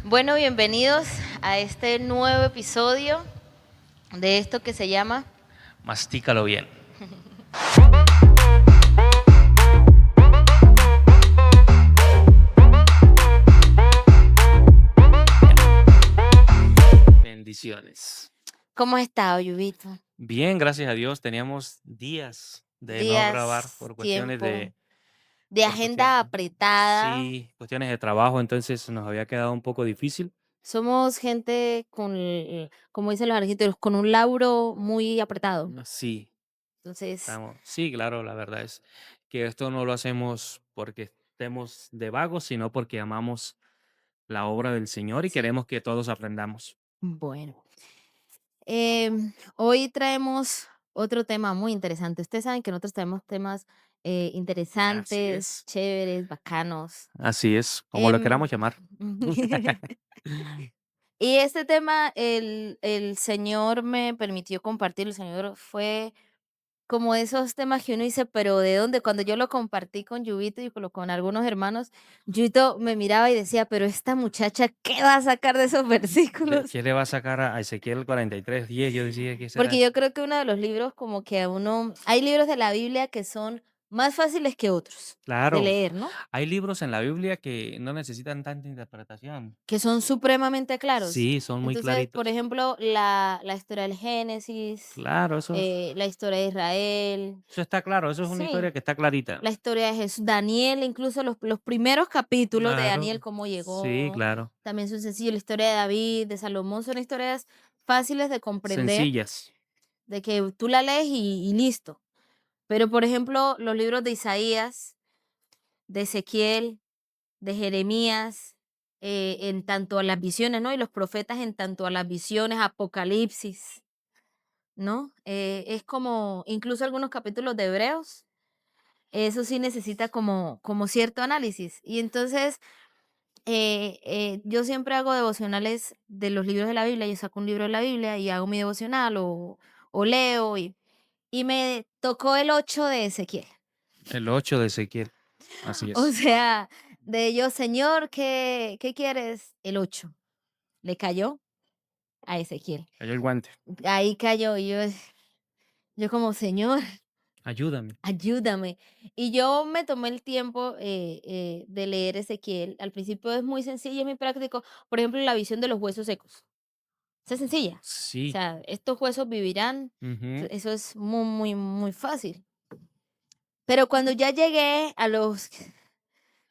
Bueno, bienvenidos a este nuevo episodio de esto que se llama Mastícalo bien. Bendiciones. ¿Cómo has estado, Yubito? Bien, gracias a Dios. Teníamos días de no grabar Días, por cuestiones tiempo, de, de por cuestión, agenda apretada. sí, cuestiones de trabajo, entonces nos había quedado un poco difícil. Somos gente con, como dicen los argentinos, con un lauro muy apretado. Sí, Entonces, sí, claro, la verdad es que esto no lo hacemos porque estemos de vagos, sino porque amamos la obra del Señor y sí. queremos que todos aprendamos. Bueno, hoy traemos otro tema muy interesante. Ustedes saben que nosotros traemos temas interesantes, chéveres, bacanos. Así es, como lo Em, queramos llamar. y este tema, el Señor me permitió compartir, el Señor fue como esos temas que uno dice, pero ¿de dónde? Cuando yo lo compartí con Yubito y con algunos hermanos, Yubito me miraba y decía, pero esta muchacha, ¿qué va a sacar de esos versículos? ¿Qué le va a sacar a Ezequiel 43:10? Yo decía, ¿qué Porque será? yo creo que uno de los libros como que a uno, hay libros de la Biblia que son más fáciles que otros de Claro, leer, ¿no? hay libros en la Biblia que no necesitan tanta interpretación. Que son supremamente claros. Sí, son muy Entonces, por claritos. ejemplo, la historia del Génesis, Claro, la historia de Israel, eso está claro, eso es una sí, historia que está clarita. la historia de Jesús, Daniel, incluso los primeros capítulos de Claro, Daniel, cómo sí, llegó, claro. también son sencillos, la historia de David, de Salomón, son historias fáciles de comprender, Sencillas. de que tú la lees y listo. Pero, por ejemplo, los libros de Isaías, de Ezequiel, de Jeremías, en tanto a las visiones, ¿no? Y los profetas en tanto a las visiones, Apocalipsis, ¿no? Es como, incluso algunos capítulos de Hebreos, eso sí necesita como cierto análisis. Y entonces, yo siempre hago devocionales de los libros de la Biblia, yo saco un libro de la Biblia y hago mi devocional o leo y me tocó el 8 de Ezequiel. El 8 de Ezequiel, así O es. sea, de ellos, Señor, ¿qué quieres? El 8 le cayó a Ezequiel. Cayó el guante. Ahí cayó y yo como, Señor, Ayúdame. ayúdame. Y yo me tomé el tiempo de leer Ezequiel. Al principio es muy sencillo, es muy práctico. Por ejemplo, la visión de los huesos secos. Esa es sencilla. O Sí. sea, estos huesos vivirán. Ujú, Eso es muy, muy, muy fácil. Pero cuando ya llegué a los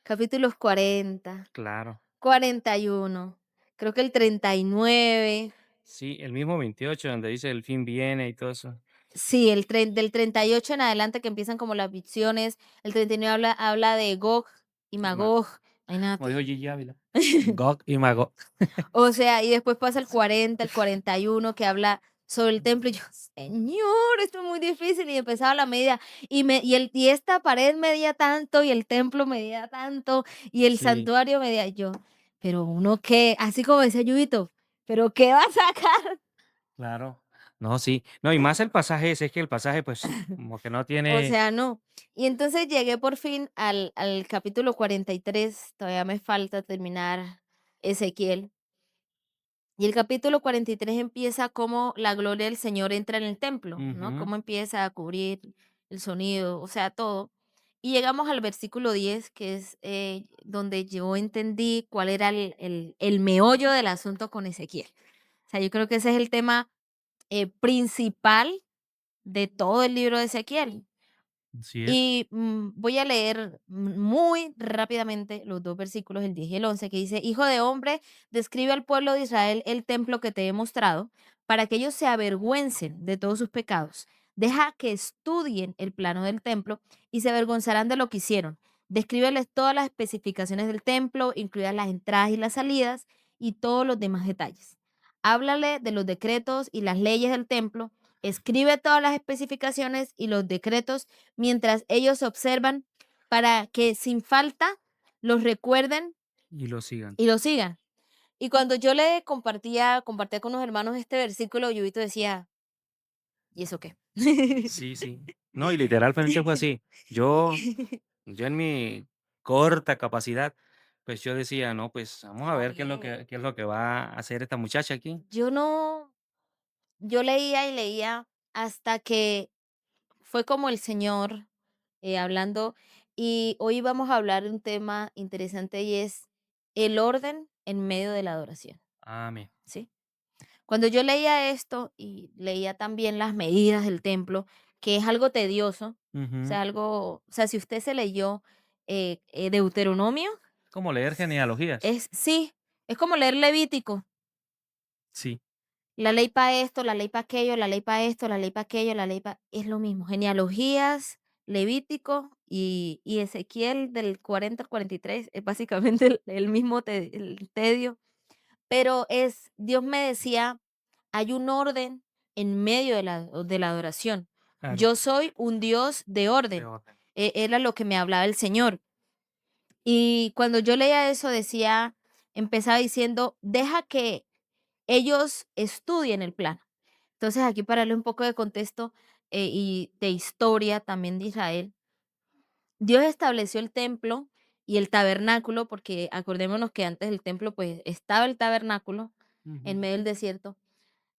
capítulos 40, claro. 41, creo que el 39. Sí, el mismo 28 donde dice el fin viene y todo eso. Sí, del 38 en adelante que empiezan como las visiones, el 39 habla de Gog y Y Ma- Magog, Como dijo imagínate. Gigi Ávila. Gog y Magog. O sea, y después pasa el 40, el 41 que habla sobre el templo, y yo: "Señor, esto es muy difícil", y empezaba la medida, y esta pared medía tanto, y el templo medía tanto, y el Sí, santuario medía, y yo: "Pero uno qué", así como decía Yubito, "¿Pero qué va a sacar?". claro. No, sí. No, y más el pasaje ese, es que el pasaje, pues, como que no O tiene. sea, no. Y entonces llegué por fin al capítulo 43, todavía me falta terminar Ezequiel. Y el capítulo 43 empieza como la gloria del Señor entra en el templo, ¿no? Ujú. Cómo empieza a cubrir el sonido, o sea, todo. Y llegamos al versículo 10, que es donde yo entendí cuál era el meollo del asunto con Ezequiel. O sea, yo creo que ese es el tema principal de todo el libro de Ezequiel. Así es. Y voy a leer muy rápidamente los dos versículos, el 10 y el 11, que dice, Hijo de hombre, describe al pueblo de Israel el templo que te he mostrado, para que ellos se avergüencen de todos sus pecados. Deja que estudien el plano del templo y se avergonzarán de lo que hicieron. Descríbeles todas las especificaciones del templo, incluidas las entradas y las salidas, y todos los demás detalles. Háblale de los decretos y las leyes del templo. Escribe todas las especificaciones y los decretos mientras ellos observan para que sin falta los recuerden Y lo sigan. y los sigan. Y cuando yo le compartía con unos hermanos este versículo, Yubito decía, ¿y eso qué? Sí, sí. No, y literalmente fue así. Yo en mi corta capacidad, Pues yo decía: "No, pues vamos a Está ver bien. qué es lo que va a hacer esta muchacha aquí". Yo no, yo leía y leía hasta que fue como el Señor hablando, y hoy vamos a hablar de un tema interesante y es el orden en medio de la adoración, Amén. ¿sí? Cuando yo leía esto y leía también las medidas del templo, que es algo tedioso, o Ujú. sea, algo, o sea, si usted se leyó Deuteronomio, Como leer genealogías. sí, es como leer Levítico. Sí. La ley para esto, la ley para aquello, la ley para esto, la ley para aquello, la ley para... Es lo mismo. Genealogías, Levítico y Ezequiel del 40 al 43 es básicamente el mismo el tedio. Pero es, Dios me decía, hay un orden en medio de la adoración. Claro, Yo soy un Dios de de orden. orden. Era lo que me hablaba el Señor. Y cuando yo leía eso decía, empezaba diciendo, deja que ellos estudien el plan. Entonces, aquí para darle un poco de contexto y de historia también de Israel, Dios estableció el templo y el tabernáculo, porque acordémonos que antes del templo pues estaba el tabernáculo en Ujú. medio del desierto,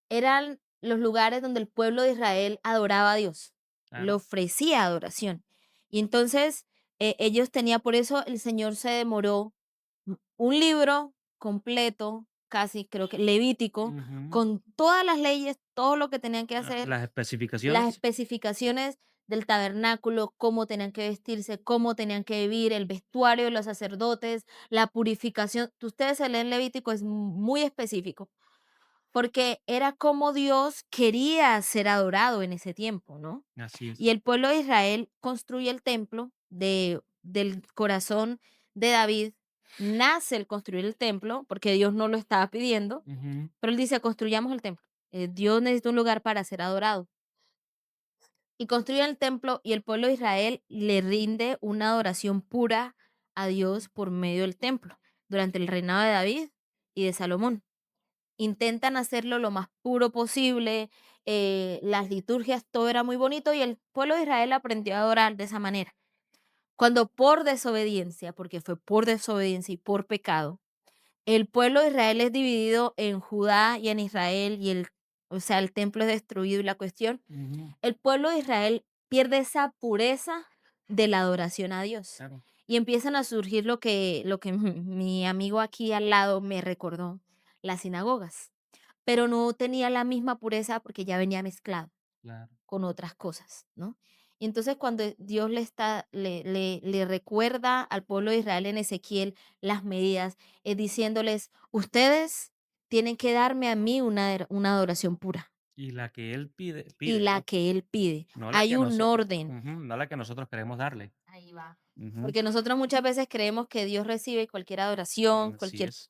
eran los lugares donde el pueblo de Israel adoraba a Dios, le Claro. ofrecía adoración. Y entonces ellos tenían, por eso el Señor se demoró un libro completo, casi creo que Levítico, Ujú. con todas las leyes, todo lo que tenían que hacer, Las las especificaciones. especificaciones del tabernáculo, cómo tenían que vestirse, cómo tenían que vivir, el vestuario de los sacerdotes, la purificación. Ustedes se leen Levítico, es muy específico porque era como Dios quería ser adorado en ese tiempo, ¿no? Así Y es. el pueblo de Israel construye el templo del corazón de David. Nace el construir el templo, porque Dios no lo estaba pidiendo, Ujú. pero él dice, construyamos el templo. Dios necesita un lugar para ser adorado. Y construyen el templo y el pueblo de Israel le rinde una adoración pura a Dios por medio del templo, durante el reinado de David y de Salomón. Intentan hacerlo lo más puro posible, las liturgias, todo era muy bonito y el pueblo de Israel aprendió a adorar de esa manera. Cuando por desobediencia, porque fue por desobediencia y por pecado, el pueblo de Israel es dividido en Judá y en Israel y o sea, el templo es destruido y la cuestión, Ujú. el pueblo de Israel pierde esa pureza de la adoración a Dios. Claro. Y empiezan a surgir lo que mi amigo aquí al lado me recordó, las sinagogas, pero no tenía la misma pureza porque ya venía mezclado Claro. con otras cosas, ¿no? Y entonces cuando Dios le recuerda al pueblo de Israel en Ezequiel las medidas, diciéndoles, ustedes tienen que darme a mí una adoración pura Y la que él y pide, la ¿no? que Él pide. No la Hay que un nosotros, orden. no la que nosotros queremos darle. Ahí va. Ujú. Porque nosotros muchas veces creemos que Dios recibe cualquier adoración, Así es.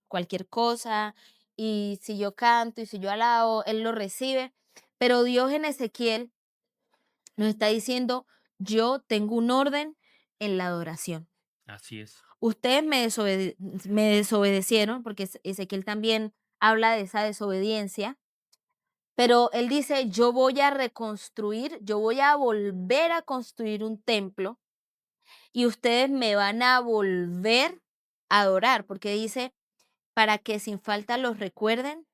cualquier cosa, y si yo canto y si yo alabo, Él lo recibe. Pero Dios en Ezequiel nos está diciendo, yo tengo un orden en la adoración. Así es. Ustedes me desobedecieron, porque Ezequiel también habla de esa desobediencia, pero él dice, yo voy a reconstruir, yo voy a volver a construir un templo y ustedes me van a volver a adorar, porque dice, para que sin falta los recuerden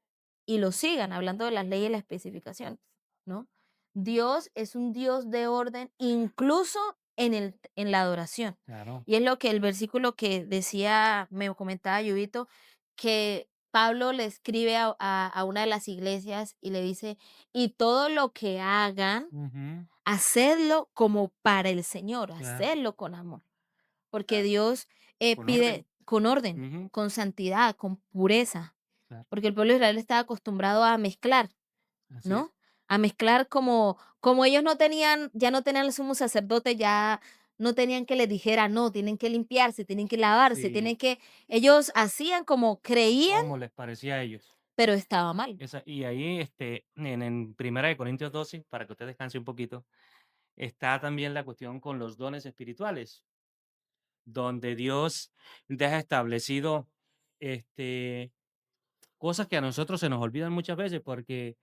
y los sigan, hablando de las leyes y las especificaciones, ¿no? Dios es un Dios de orden, incluso en la adoración. Claro. Y es lo que el versículo que decía, me comentaba Yubito, que Pablo le escribe a una de las iglesias y le dice, y todo lo que hagan, Ujú. hacedlo como para el Señor, Claro. hacedlo con amor. Porque Dios Con orden. pide con orden, Ujú. con santidad, con pureza, Claro. porque el pueblo de Israel estaba acostumbrado a mezclar, Así es. ¿no? A mezclar como ellos no tenían, ya no tenían el sumo sacerdote, ya no tenían que les dijera, no, tienen que limpiarse, tienen que lavarse, Sí. ellos hacían como creían, Como les parecía a ellos. pero estaba mal. Y ahí, en Primera de Corintios 12, para que usted descanse un poquito, está también la cuestión con los dones espirituales, donde Dios deja establecido, este, cosas que a nosotros se nos olvidan muchas veces, porque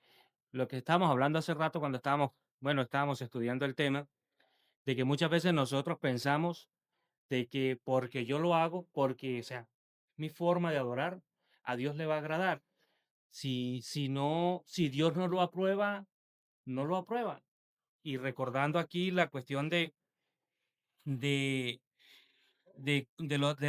lo que estábamos hablando hace rato cuando estábamos estudiando el tema, de que muchas veces nosotros pensamos de que porque yo lo hago, porque, o sea, mi forma de adorar, a Dios le va a agradar. Si Dios no lo aprueba, no lo aprueba. Y recordando aquí la cuestión de de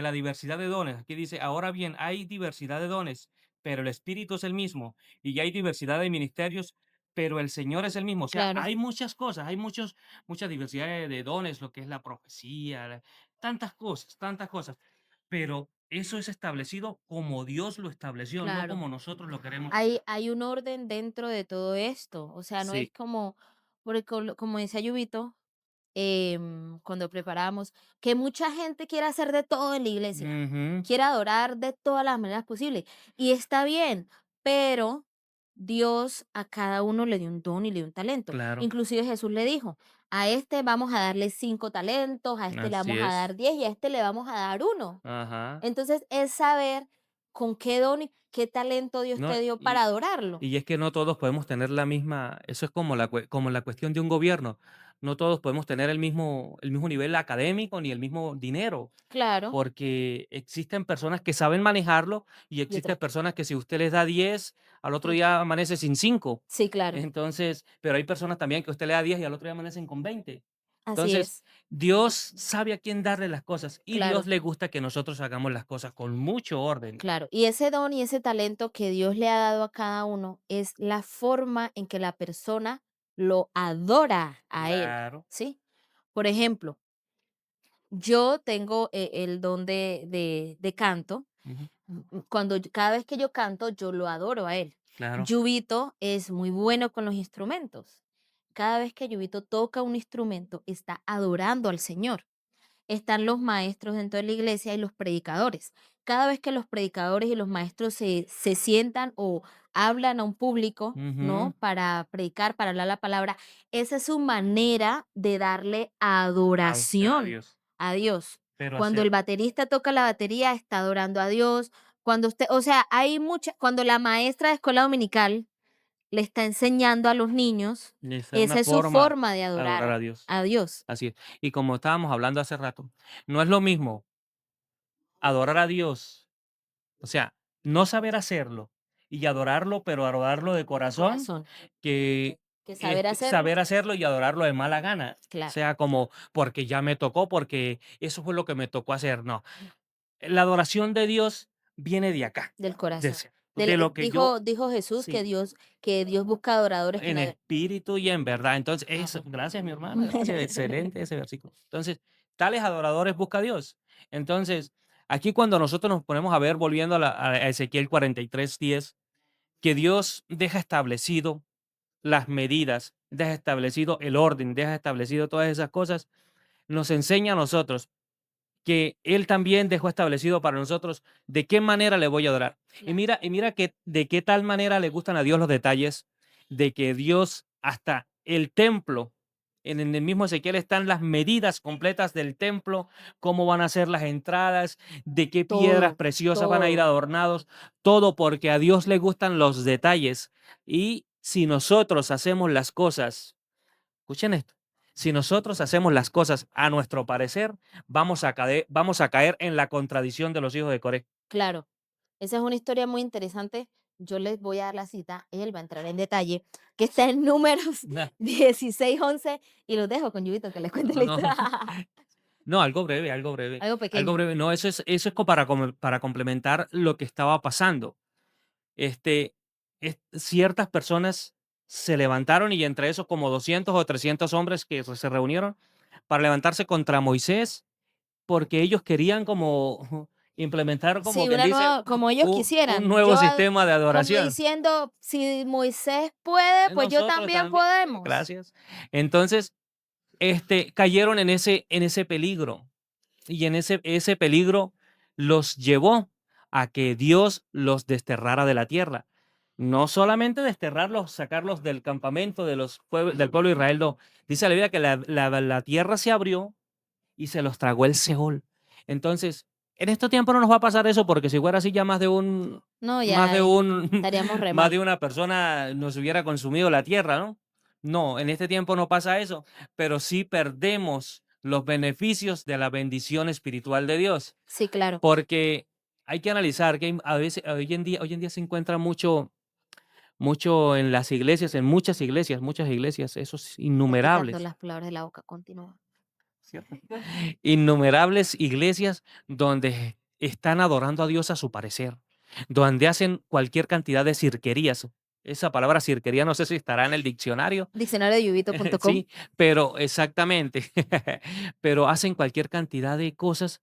la diversidad de dones. Aquí dice, ahora bien, hay diversidad de dones, pero el Espíritu es el mismo. Y hay diversidad de ministerios, pero el Señor es el mismo. O sea, Claro, hay muchas cosas, hay mucha diversidad de dones, lo que es la profecía, tantas cosas. Pero eso es establecido como Dios lo estableció, no claro. como nosotros lo queremos hacer. Hay un orden dentro de todo esto, o sea, no es Sí. como, porque como decía Yubito, cuando preparamos, que mucha gente quiere hacer de todo en la iglesia, Ujú, quiere adorar de todas las maneras posibles, y está bien, pero Dios a cada uno le dio un don y le dio un talento. claro, Inclusive Jesús le dijo, a este vamos a darle 5 talentos, a este le así vamos a es. dar 10 y a este le vamos a dar uno. Ajá. Entonces es saber con qué don y qué talento Dios No, te dio para adorarlo. y es que no todos podemos tener la misma, eso es como como la cuestión de un gobierno. No todos podemos tener el mismo nivel académico ni el mismo dinero, Claro, porque existen personas que saben manejarlo y y existen otras. personas que si usted les da 10 al otro Mm, día amanece sin 5. sí, claro, Entonces, pero hay personas también que usted le da 10 y al otro día amanecen con 20. así Entonces, es, Dios sabe a quién darle las cosas y Dios claro, le gusta que nosotros hagamos las cosas con mucho orden. claro. Y ese don y ese talento que Dios le ha dado a cada uno es la forma en que la persona lo adora a Él, Claro. ¿sí? Por ejemplo, yo tengo el don de canto. Ujú, Cada vez que yo canto, yo lo adoro a Él. claro. Yubito es muy bueno con los instrumentos. Cada vez que Yubito toca un instrumento, está adorando al Señor. Están los maestros dentro de la iglesia y los predicadores. Cada vez que los predicadores y los maestros se sientan o hablan a un público, Ujú. ¿no? Para predicar, para hablar la palabra, esa es su manera de darle adoración Dios. a Dios. Pero Cuando hacer el baterista toca la batería, está adorando a Dios. Cuando usted, o sea, cuando la maestra de escuela dominical le está enseñando a los niños, esa es una esa es su forma forma de de adorar adorar a Dios. a Dios. Así es. Y como estábamos hablando hace rato, no es lo mismo adorar a Dios, o sea, no saber hacerlo y adorarlo, pero adorarlo de De corazón, corazón. que Que saber hacerlo, saber hacerlo y adorarlo de mala gana. O claro, sea, como porque ya me tocó, porque eso fue lo que me tocó hacer. No, la adoración de Dios viene de acá, del de, corazón. de lo que yo, Dijo Jesús sí, que Dios busca adoradores que en no. espíritu y en verdad. Entonces, eso, Ajá. gracias, mi hermana, gracias, excelente ese versículo. Entonces, tales adoradores busca Dios. Entonces, aquí cuando nosotros nos ponemos a ver, volviendo a Ezequiel 43:10, que Dios deja establecido las medidas, deja establecido el orden, deja establecido todas esas cosas, nos enseña a nosotros que Él también dejó establecido para nosotros de qué manera le voy a adorar. Claro, Y mira que de qué tal manera le gustan a Dios los detalles, de que Dios hasta el templo, en el mismo Ezequiel están las medidas completas del templo, cómo van a ser las entradas, de qué piedras todo, preciosas van a ir todo, adornados, todo porque a Dios le gustan los detalles. Y si nosotros hacemos las cosas, escuchen esto. Si nosotros hacemos las cosas a nuestro parecer, vamos a caer en la contradicción de los hijos de Coré. claro. Esa es una historia muy interesante. Yo les voy a dar la cita, él va a entrar en detalle, que está en Números Nah, 16:11 y los dejo con Yubito que les cuente no, la no, historia. no, algo breve, algo breve, Algo algo pequeño. breve. No, eso es para complementar lo que estaba pasando. Este, ciertas personas se levantaron y entre esos como 200 o 300 hombres que se reunieron para levantarse contra Moisés porque ellos querían como implementar, como Sí, quien una dice, nueva, como ellos un quisieran. nuevo sistema de Como adoración. diciendo, si Moisés puede, pues yo Nosotros también también, podemos. gracias. Entonces, cayeron en ese peligro y ese peligro los llevó a que Dios los desterrara de la tierra. No solamente desterrarlos, sacarlos del campamento del pueblo de Israel, no. Dice la Biblia que la tierra se abrió y se los tragó el Seol. Entonces, en estos tiempos no nos va a pasar eso porque si fuera así ya No, más ya de un, estaríamos re más de mal. una persona nos hubiera consumido la tierra, ¿no? No, en este tiempo no pasa eso, pero sí perdemos los beneficios de la bendición espiritual de Dios. Sí, claro. Porque hay que analizar que a veces, hoy en día se encuentra mucho en las iglesias, en muchas iglesias, esos Está quitando innumerables, las palabras de la boca, continúa. ¿cierto? Innumerables iglesias donde están adorando a Dios a su parecer, donde hacen cualquier cantidad de cirquerías. Esa palabra cirquería no sé si estará en el diccionario, Diccionario de yubito.com. sí, pero exactamente, pero hacen cualquier cantidad de cosas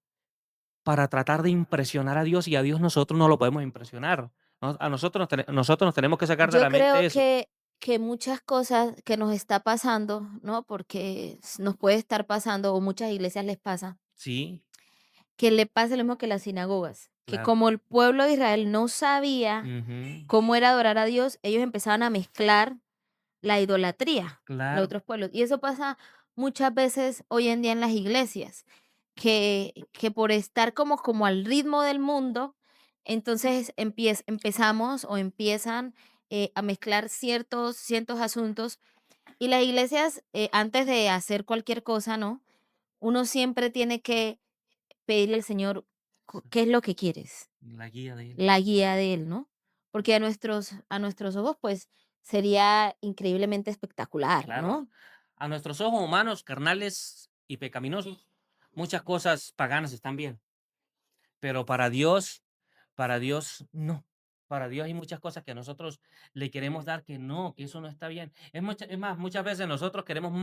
para tratar de impresionar a Dios y a Dios nosotros no lo podemos impresionar. A nosotros nos tenemos que sacar de Yo la mente creo eso. que muchas cosas que nos está pasando, ¿no? Porque nos puede estar pasando, o muchas iglesias les pasa, Sí, que le pasa lo mismo que las sinagogas, que claro. como el pueblo de Israel no sabía Ujú, cómo era adorar a Dios, ellos empezaban a mezclar la idolatría de claro, otros pueblos. Y eso pasa muchas veces hoy en día en las iglesias, que por estar como al ritmo del mundo, entonces empezamos o empiezan a mezclar ciertos asuntos. Y las iglesias, antes de hacer cualquier cosa, ¿no? Uno siempre tiene que pedirle al Señor, ¿qué es lo que quieres? la guía de Él. La guía de Él, ¿no? Porque a nuestros ojos, pues, sería increíblemente espectacular, Claro. ¿no? A nuestros ojos humanos, carnales y pecaminosos, muchas cosas paganas están bien, pero para Dios no. Para Dios hay muchas cosas que nosotros le queremos dar que no, que eso no está bien. Es más, muchas veces nosotros queremos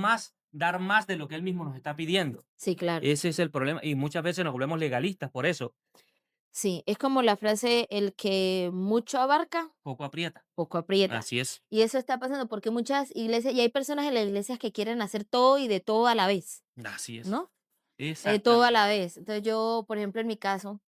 dar más de lo que Él mismo nos está pidiendo. Sí, claro. Ese es el problema y muchas veces nos volvemos legalistas por eso. Sí, es como la frase, el que mucho abarca, Poco aprieta. poco aprieta. Así es. Y eso está pasando porque muchas iglesias, y hay personas en las iglesias que quieren hacer todo y de todo a la vez, Así es. ¿no? De todo a Exactamente. la vez. Entonces yo, por ejemplo, en mi caso,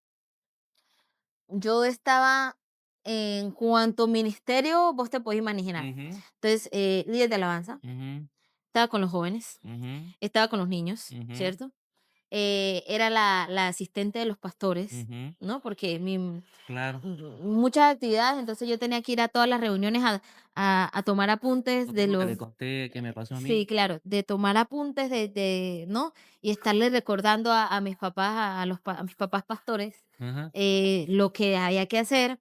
yo estaba en cuanto a ministerio, vos te podés imaginar. Ujú, Entonces, líder de alabanza, ujú, estaba con los jóvenes, ujú, estaba con los niños, ujú, ¿cierto? Era la asistente de los pastores, ujú. ¿no? Porque Claro. muchas actividades, entonces yo tenía que ir a todas las reuniones a tomar apuntes Lo de mismo que le los. conté que me pasó a mí. Sí, claro, de tomar apuntes ¿no? Y estarle recordando a mis papás, a mis papás pastores, Ajá. lo que había que hacer.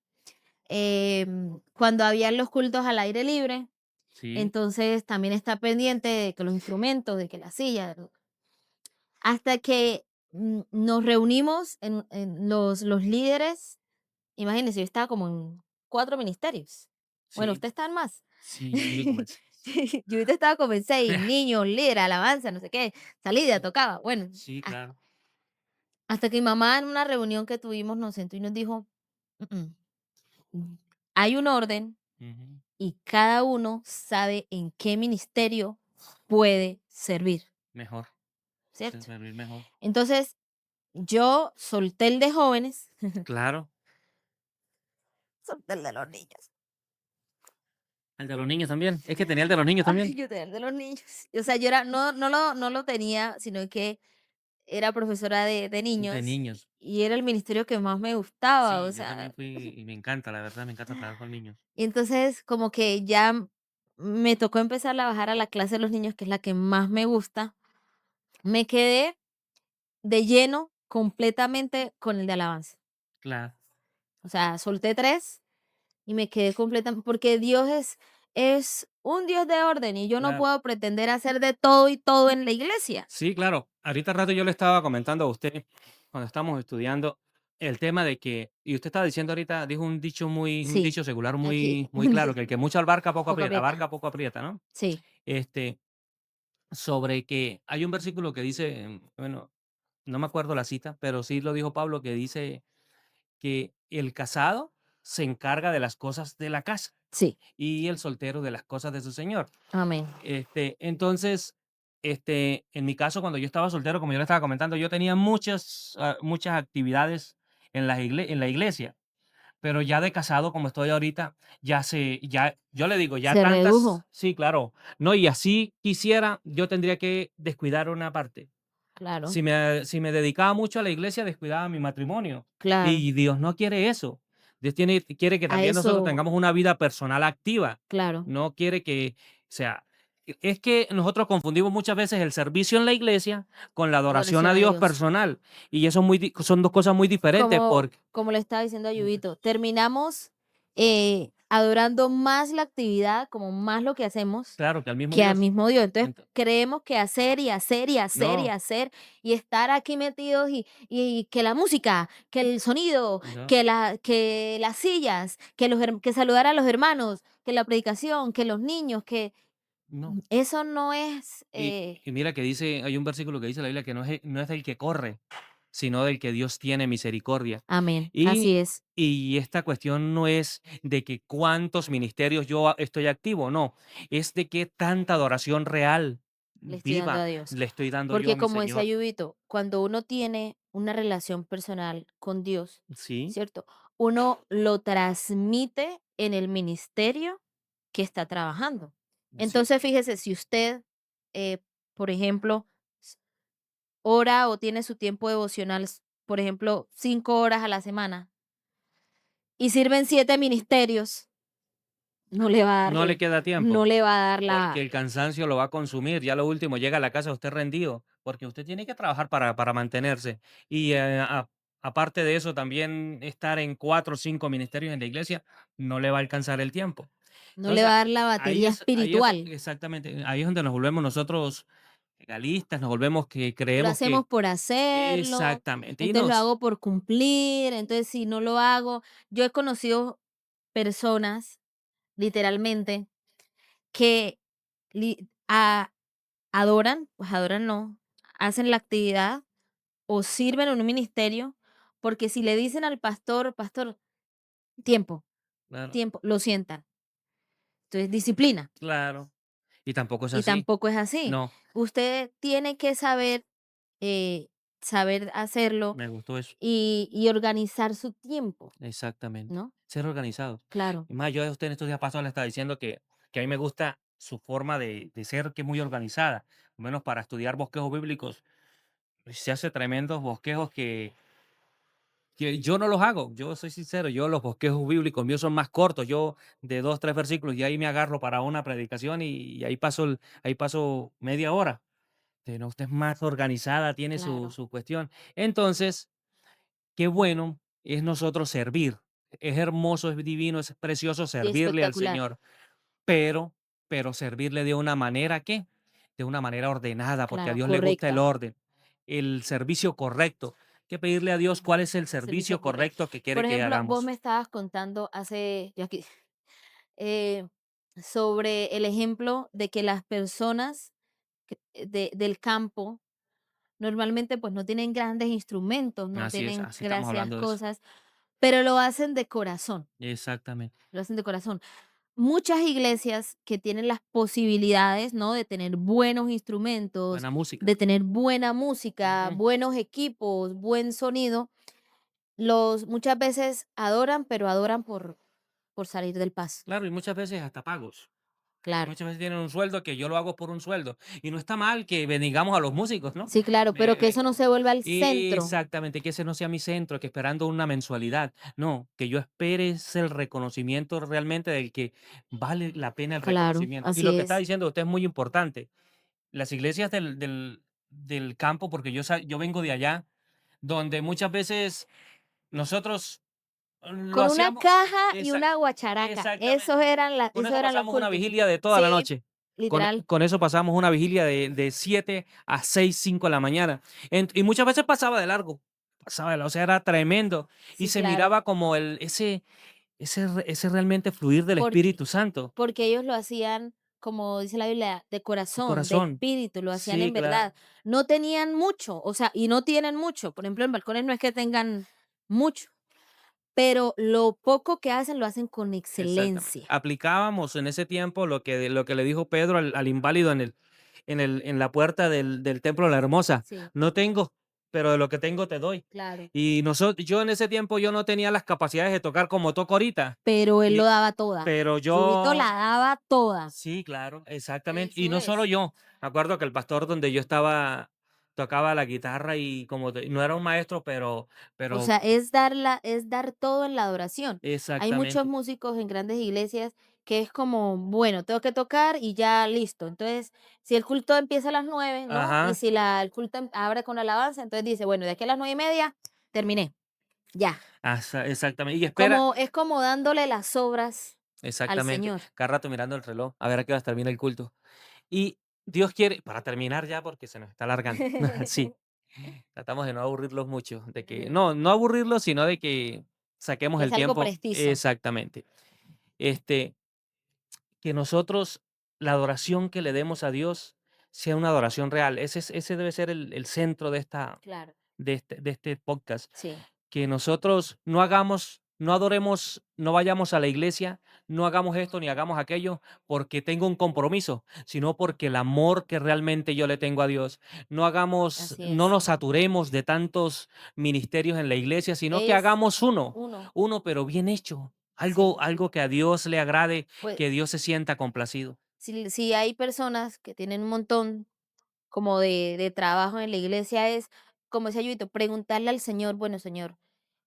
Cuando habían los cultos al aire libre, Sí, entonces también está pendiente de que los instrumentos, de que la silla, hasta que nos reunimos en los líderes. Imagínense, yo estaba como en 4 ministerios. Bueno, sí, ustedes están más. sí, yo vi como el 6. Yo ahorita estaba como en 6 niños, líder, alabanza, no sé qué, salida, tocaba. Bueno, Sí, has claro. hasta que mi mamá en una reunión que tuvimos nos sentó y nos dijo: hay un orden Ujú. y cada uno sabe en qué ministerio puede servir", Mejor, se ¿cierto? servir mejor. Entonces, yo solté el de jóvenes, Claro, solté el de los niños. el de los niños también. Es que tenía el de los niños Ay, también. yo tenía el de los niños. O sea, yo era no lo tenía, sino que era profesora de De niños niños. y era el ministerio que más me gustaba, o Sí, yo también sea, fui y me encanta, la verdad, me encanta trabajar con niños. y entonces como que ya me tocó empezar a bajar a la clase de los niños, que es la que más me gusta. Me quedé de lleno completamente con el de alabanza. Claro, O sea, solté 3 y me quedé completamente porque Dios es un Dios de orden y yo no claro. puedo pretender hacer de todo y todo en la iglesia. Sí, claro. Ahorita al rato yo le estaba comentando a usted, cuando estábamos estudiando, el tema de que, y usted estaba diciendo ahorita, dijo un Sí, dicho secular aquí, muy claro, que el que mucho poco aprieta. abarca poco aprieta, ¿no? Sí, Este, sobre que hay un versículo que dice, bueno, no me acuerdo la cita, pero sí lo dijo Pablo, que dice que el casado se encarga de las cosas de la casa sí, y el soltero de las cosas de su señor. amén. Entonces, en mi caso, cuando yo estaba soltero, como yo le estaba comentando, yo tenía muchas actividades en la iglesia, pero ya de casado, como estoy ahorita, yo le digo, ya Se redujo, sí, claro, no, y así quisiera, yo tendría que descuidar una parte. claro, Si me dedicaba mucho a la iglesia, descuidaba mi matrimonio. claro. Y Dios no quiere eso. Dios quiere que A también nosotros eso, tengamos una vida personal activa. claro. No quiere que, o sea, Es que nosotros confundimos muchas veces el servicio en la iglesia con la adoración Adoración a a Dios Dios. personal, y eso son 2 cosas muy diferentes Como porque como le estaba diciendo a Yubito, terminamos, adorando más la actividad, como más lo que hacemos, claro, que al mismo que al Dios. mismo Dios. Entonces, Ento creemos que hacer, y hacer, y hacer, y no, hacer, y estar aquí metidos, y que la música, que el sonido, no, que las sillas, que saludar a los hermanos, que la predicación, que los niños, que no. eso no es, Y mira que dice, hay un versículo que dice la Biblia que no es del que corre, sino del que Dios tiene misericordia. amén, así Y es. y esta cuestión no es de que cuántos ministerios yo estoy activo, no, es de qué tanta adoración real, Le estoy dando viva, a Dios. le estoy dando yo a Porque mi como decía Señor. Yubito, cuando uno tiene una relación personal con Dios, Sí, ¿cierto? Uno lo transmite en el ministerio que está trabajando. así es. Entonces, fíjese, si usted, eh, por ejemplo, ora o tiene su tiempo devocional, por ejemplo, 5 horas a la semana, y sirven 7 ministerios, no le va a dar, No le queda no tiempo, le va a dar porque la, el cansancio lo va a consumir. Ya lo último, llega a la casa usted rendido, porque usted tiene que trabajar para mantenerse. Y, aparte de eso, también estar en 4 o 5 ministerios en la iglesia no le va a alcanzar el tiempo. no le Entonces, va a dar la batería ahí es espiritual. exactamente, ahí es donde nos volvemos nosotros legalistas, nos volvemos que Lo creemos que hacemos por hacerlo, exactamente, y entonces lo nos hago por cumplir, entonces si no lo hago, yo he conocido personas, literalmente, que adoran, pues adoran no, hacen la actividad o sirven en un ministerio, porque si le dicen al pastor, pastor, tiempo, claro, tiempo, lo sientan. Entonces, disciplina. claro, y tampoco es Y así. tampoco es así. No, Usted tiene que saber, eh, saber hacerlo me gustó eso. y organizar su tiempo, Exactamente. ¿no? Ser organizado. Claro. Y más, yo a usted en estos días pasados le estaba diciendo que a mí me gusta su forma de ser, que es muy organizada. Al menos para estudiar bosquejos bíblicos, se hace tremendos bosquejos que yo no los hago. Yo soy sincero, yo los bosquejos bíblicos míos son más cortos. Yo de 2, 3 versículos y ahí me agarro para una predicación y ahí ahí paso media hora. No, usted es más organizada, tiene Claro, su cuestión. Entonces, qué bueno es nosotros servir. Es hermoso, es divino, es precioso sí, servirle al espectacular. Señor, pero servirle de una manera, ¿qué? De una manera ordenada, porque a Claro, Dios le gusta el correcta. orden, el servicio correcto. Hay que pedirle a Dios cuál es el Servicio servicio correcto. correcto que quiere Por que ejemplo, vos hagamos. me estabas contando hace, yo aquí, eh, sobre el ejemplo de que las personas del campo normalmente pues no tienen grandes instrumentos, no Así es, tienen así estamos gracias hablando de eso. cosas, pero lo hacen de corazón, Exactamente. lo hacen de corazón. Muchas iglesias que tienen las posibilidades, ¿no? De tener buenos instrumentos, Buena música. de tener buena música, Ujú. buenos equipos, buen sonido, muchas veces adoran, pero adoran por salir del paso. Claro, y muchas veces hasta pagos. Claro. Muchas veces tienen un sueldo que yo lo hago por un sueldo. Y no está mal que bendigamos a los músicos, ¿no? Sí, claro, pero que eso no se vuelva el centro. Exactamente, que ese no sea mi centro, que esperando una mensualidad. No, que yo espere es el reconocimiento realmente del que vale la pena el Claro, reconocimiento. Y así lo que está es. diciendo usted es muy importante. Las iglesias del campo, porque yo vengo de allá, donde muchas veces nosotros lo Con una hacíamos. caja y Esa- una guacharaca, exactamente. Con esos eso eran los pasamos una cultos. vigilia de toda la Sí, noche. literal. Con eso pasamos una vigilia de 7 a 6 5 de la mañana. Y muchas veces pasaba de largo. O sea, era tremendo. Y Sí, se claro. miraba como ese realmente fluir del Porque Espíritu Santo. porque ellos lo hacían, como dice la Biblia, de De corazón, de corazón. espíritu, lo hacían Sí, en claro. verdad. No tenían mucho, o sea, y no tienen mucho. Por ejemplo, en balcones no es que tengan mucho, pero lo poco que hacen, lo hacen con Exactamente. excelencia. Aplicábamos en ese tiempo lo que le dijo Pedro al inválido en la puerta del templo de la Hermosa. Sí, No tengo, pero de lo que tengo te doy. claro. Y yo en ese tiempo yo no tenía las capacidades de tocar como toco ahorita. Pero él lo Y, daba toda. pero Yubito la yo, daba toda. sí, claro, exactamente. Y Eso no solo es. yo. Me acuerdo que el pastor donde yo estaba tocaba la guitarra y como no era un maestro, O pero sea, es dar todo en la adoración. Hay muchos exactamente. músicos en grandes iglesias que es como, bueno, tengo que tocar y ya listo. Entonces, si el culto empieza a las 9, ¿no? Y Ajá, si el culto abre con alabanza, entonces dice, bueno, de aquí a las 9:30, terminé, ya. exactamente. Y espera, Es como dándole las obras al exactamente. Señor. Cada rato mirando el reloj, a ver a qué hora termina el culto. Y Dios quiere, para terminar ya, porque se nos está alargando. Sí, tratamos de no aburrirlos mucho, de que, no aburrirlos, sino de que saquemos Que el sea algo tiempo. preciso. Exactamente. Este, que nosotros, la adoración que le demos a Dios sea una adoración real. Ese debe ser el centro Claro, de este podcast. sí, Que nosotros no hagamos, no adoremos, no vayamos a la iglesia, no hagamos esto ni hagamos aquello porque tengo un compromiso, sino porque el amor que realmente yo le tengo a Dios. así No es. nos saturemos de tantos ministerios en la iglesia, sino que Es hagamos uno, uno, uno pero bien hecho. sí. Algo que a Dios le agrade, Pues que Dios se sienta complacido. si hay personas que tienen un montón como de trabajo en la iglesia, es, como decía Yuito, preguntarle al Señor, bueno, Señor,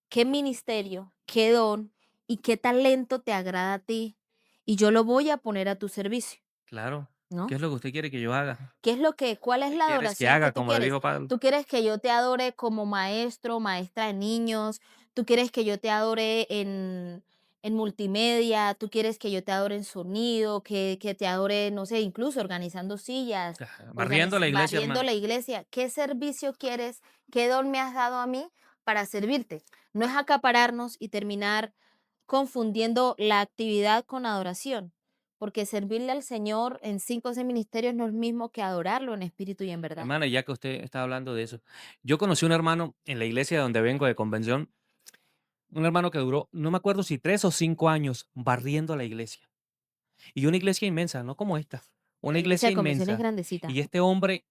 ¿qué ministerio, qué don y qué talento te agrada a ti? Y yo lo voy a poner a tu servicio, Claro. ¿Qué ¿no? es lo que usted quiere que yo haga? ¿Cuál es ¿Qué la quieres que adoración que haga? tú Como le quieres? dijo Pablo. ¿Tú quieres que yo te adore como maestro, maestra de niños? ¿Tú quieres que yo te adore en multimedia? ¿Tú quieres que yo te adore en sonido? Que te adore, no sé, incluso organizando sillas, Ajá, barriendo la iglesia, barriendo hermano. la iglesia. ¿Qué servicio quieres? ¿Qué don me has dado a mí para servirte? No es acapararnos y terminar confundiendo la actividad con adoración, porque servirle al Señor en 5 o 6 ministerios no es mismo que adorarlo en espíritu y en verdad. Hermana, ya que usted está hablando de eso, yo conocí un hermano en la iglesia donde vengo de convención, un hermano que duró, no me acuerdo si 3 o 5 años barriendo la iglesia. Y una iglesia inmensa, no como esta, una La iglesia iglesia de convención es inmensa. grandecita. Y este hombre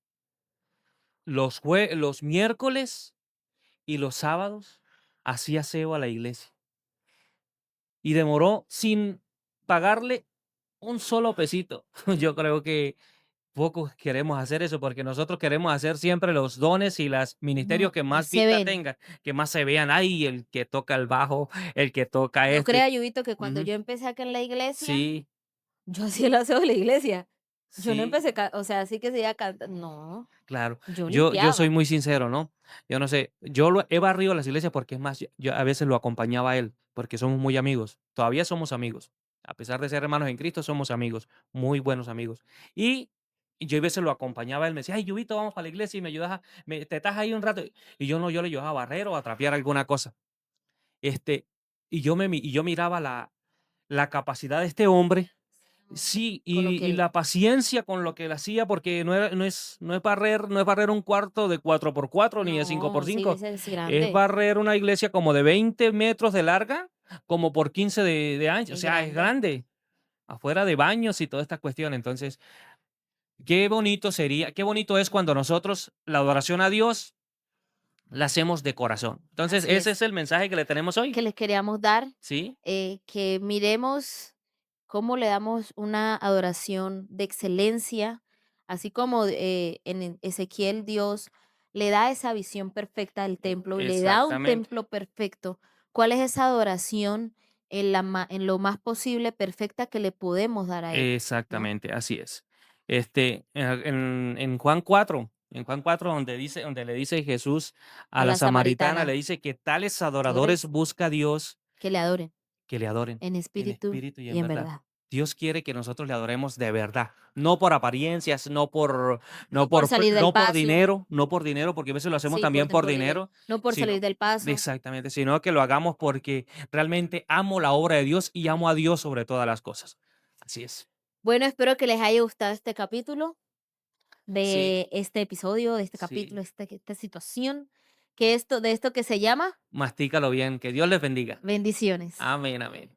los miércoles y los sábados hacía aseo a la iglesia. Y demoró sin pagarle un solo pesito. Yo creo que pocos queremos hacer eso, porque nosotros queremos hacer siempre los dones y los ministerios No, que más se vista ven. tengan, que más se vean. Ay, el que toca el bajo, el que toca No este. crea, Yubito, que cuando Ujú. yo empecé acá en la iglesia, Sí, yo hacía el aseo de la iglesia. Yo no sí, empecé, o sea, así que se iba a cantar. No, claro. yo Yo soy limpiaba. muy sincero, ¿no? Yo no sé, he barrido las iglesias porque es más, yo a veces lo acompañaba a él, porque somos muy amigos. Todavía somos amigos. A pesar de ser hermanos en Cristo, somos amigos, muy buenos amigos. Y yo a veces lo acompañaba a él, me decía, ay, Yubito, vamos para la iglesia y me ayudas te estás ahí un rato. Y yo no, yo le ayudaba a barrer o a trapear alguna cosa. Este, y yo miraba la capacidad de este hombre. Sí, Con lo y que, la paciencia con lo que él hacía, porque no es barrer un cuarto de 4x4 ni de cinco no, por esa cinco iglesia es es grande, barrer una iglesia como de 20 metros de larga, como por 15 de ancho, o es sea, es grande. grande, afuera de baños y toda esta cuestión. Entonces, qué bonito sería, qué bonito es cuando nosotros la adoración a Dios la hacemos de corazón. Entonces, Así ese es. es el mensaje que le tenemos hoy, Que les queríamos dar, ¿sí? que miremos cómo le damos una adoración de excelencia, así como en Ezequiel Dios le da esa visión perfecta del templo y le da un Exactamente. templo perfecto. ¿Cuál es esa adoración en lo más posible perfecta que le podemos dar a Él? ¿No? Exactamente, así es. En Juan 4 donde le dice Jesús a A la la samaritana, le samaritana, dice que tales adoradores adoradores busca Dios que le adoren que le adoren en en espíritu espíritu y y en en verdad. verdad. Dios quiere que nosotros le adoremos de verdad, no por apariencias, No por salir del paso, no por dinero, porque a veces lo hacemos sí, también por por dinero, dinero, no por salir sino del paso. exactamente, sino que lo hagamos porque realmente amo la obra de Dios y amo a Dios sobre todas las cosas. Así es. Bueno, espero que les haya gustado este capítulo, Sí, de este episodio, de este capítulo, sí. esta situación, de esto que se llama Mastícalo bien. Que Dios les bendiga. bendiciones. Amén, amén.